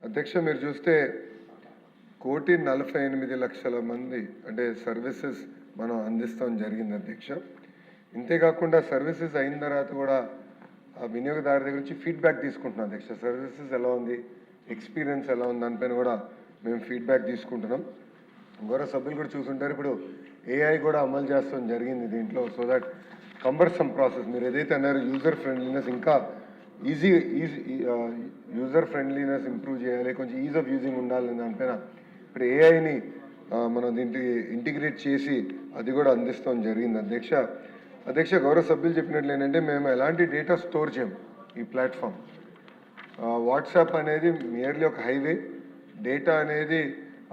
అధ్యక్ష మీరు చూస్తే 1,48,00,000 మంది అంటే సర్వీసెస్ మనం అందిస్తాం జరిగింది అధ్యక్ష. ఇంతేకాకుండా సర్వీసెస్ అయిన తర్వాత కూడా ఆ వినియోగదారు దగ్గర నుంచి ఫీడ్బ్యాక్ తీసుకుంటున్నాం అధ్యక్ష. సర్వీసెస్ ఎలా ఉంది, ఎక్స్పీరియన్స్ ఎలా ఉంది దానిపైన కూడా మేము ఫీడ్బ్యాక్ తీసుకుంటున్నాం. గౌరవ సభ్యులు కూడా చూసుంటారు, ఇప్పుడు ఏఐ కూడా అమలు చేస్తాం జరిగింది దీంట్లో. సో దట్ కంబర్సమ్ ప్రాసెస్ మీరు ఏదైతే అన్నారో యూజర్ ఫ్రెండ్లీనెస్ ఇంకా ఈజీ యూజర్ ఫ్రెండ్లీనెస్ ఇంప్రూవ్ చేయాలి, కొంచెం ఈజ్ ఆఫ్ యూజింగ్ ఉండాలి దానిపైన ఇప్పుడు ఏఐని మనం దీంట్లో ఇంటిగ్రేట్ చేసి అది కూడా అందిస్తాం జరిగింది అధ్యక్ష. అధ్యక్ష గౌరవ సభ్యులు చెప్పినట్లు ఏంటంటే మేము ఎలాంటి డేటా స్టోర్ చేయం ఈ ప్లాట్ఫామ్. వాట్సాప్ అనేది మియర్లీ ఒక హైవే, డేటా అనేది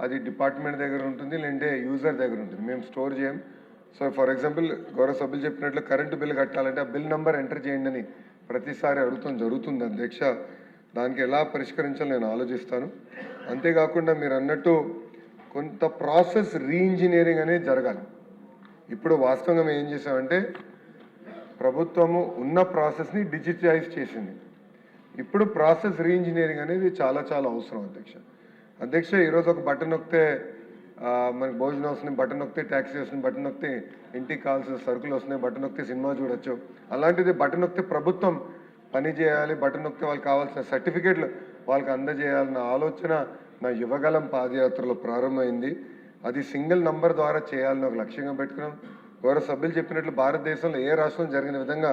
అది డిపార్ట్మెంట్ దగ్గర ఉంటుంది లేదంటే యూజర్ దగ్గర ఉంటుంది, మేము స్టోర్ చేయం. సో ఫర్ ఎగ్జాంపుల్ గౌరవ సభ్యులు చెప్పినట్లు కరెంటు బిల్ కట్టాలంటే ఆ బిల్ నెంబర్ ఎంటర్ చేయండి అని ప్రతిసారి అడుగుతాం జరుగుతుంది అధ్యక్ష. దానికి ఎలా పరిష్కరించాలో నేను ఆలోచిస్తాను. అంతేకాకుండా మీరు అన్నట్టు కొంత ప్రాసెస్ రీఇంజనీరింగ్ అనేది జరగాలి. ఇప్పుడు వాస్తవంగా మేము ఏం చేసామంటే ప్రభుత్వము ఉన్న ప్రాసెస్ని డిజిటలైజ్ చేసింది. ఇప్పుడు ప్రాసెస్ రీఇంజనీరింగ్ అనేది చాలా చాలా అవసరం అధ్యక్ష. ఈరోజు ఒక బటన్ నొక్కితే మనకి భోజనం వస్తుంది, బటన్ నొక్కితే ట్యాక్సీ వస్తుంది, బటన్ నొక్కితే ఇంటికి కావాల్సిన సరుకులు వస్తున్నాయి, బటన్ నొక్కితే సినిమా చూడొచ్చు. అలాంటిది బటన్ నొక్కితే ప్రభుత్వం పని చేయాలి, బటన్ నొక్కితే వాళ్ళకి కావాల్సిన సర్టిఫికేట్లు వాళ్ళకి అందజేయాలన్న ఆలోచన నా యువగలం పాదయాత్రలో ప్రారంభమైంది. అది సింగిల్ నంబర్ ద్వారా చేయాలని ఒక లక్ష్యంగా పెట్టుకున్నాం. గౌరవ సభ్యులు చెప్పినట్లు భారతదేశంలో ఏ రాష్ట్రం జరిగిన విధంగా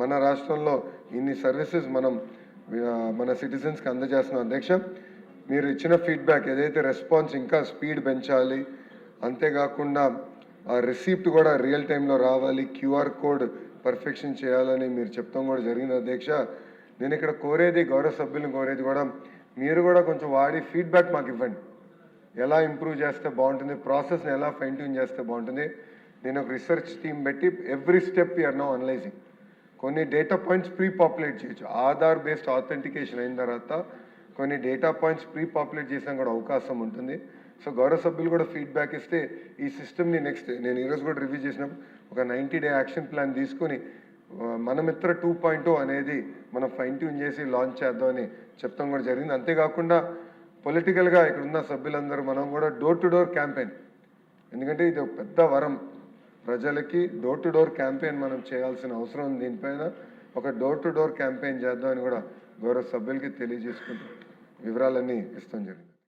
మన రాష్ట్రంలో ఇన్ని సర్వీసెస్ మనం మన సిటిజన్స్కి అందజేస్తున్నాం అధ్యక్ష. మీరు ఇచ్చిన ఫీడ్బ్యాక్ ఏదైతే రెస్పాన్స్ ఇంకా స్పీడ్ పెంచాలి, అంతేకాకుండా ఆ రిసీప్ట్ కూడా రియల్ టైంలో రావాలి, క్యూఆర్ కోడ్ పర్ఫెక్షన్ చేయాలని మీరు చెప్తాం కూడా జరిగింది అధ్యక్ష. నేను ఇక్కడ కోరేది గౌరవ సభ్యులను కోరేది కూడా మీరు కూడా కొంచెం వాడి ఫీడ్బ్యాక్ మాకు ఇవ్వండి. ఎలా ఇంప్రూవ్ చేస్తే బాగుంటుంది, ప్రాసెస్ని ఎలా ఫైన్ ట్యూన్ చేస్తే బాగుంటుంది. నేను ఒక రీసెర్చ్ టీమ్ పెట్టి every step you are now analysing. కొన్ని డేటా పాయింట్స్ ప్రీ పాపులేట్ చేయొచ్చు, ఆధార్ బేస్డ్ ఆథెంటికేషన్ అయిన తర్వాత కొన్ని డేటా పాయింట్స్ ప్రీ పాపులేట్ చేసాం కూడా అవకాశం ఉంటుంది. సో గౌరవ సభ్యులు కూడా ఫీడ్బ్యాక్ ఇస్తే ఈ సిస్టమ్ని నెక్స్ట్ నేను ఈరోజు కూడా రివ్యూ చేసినప్పుడు ఒక 90-day యాక్షన్ ప్లాన్ తీసుకుని మన మిత్ర 2.0 అనేది మనం ఫైన్ ట్యూన్ చేసి లాంచ్ చేద్దామని చెప్తాం కూడా జరిగింది. అంతేకాకుండా పొలిటికల్గా ఇక్కడ ఉన్న సభ్యులందరూ మనం కూడా డోర్ టు డోర్ క్యాంపెయిన్, ఎందుకంటే ఇది ఒక పెద్ద వరం ప్రజలకి, డోర్ టు డోర్ క్యాంపెయిన్ మనం చేయాల్సిన అవసరం ఉంది. దీనిపైన ఒక డోర్ టు డోర్ క్యాంపెయిన్ చేద్దామని కూడా గౌరవ సభ్యులకి తెలియజేసుకుంటూ వివరాలన్నీ ఇస్తాం జరిగింది.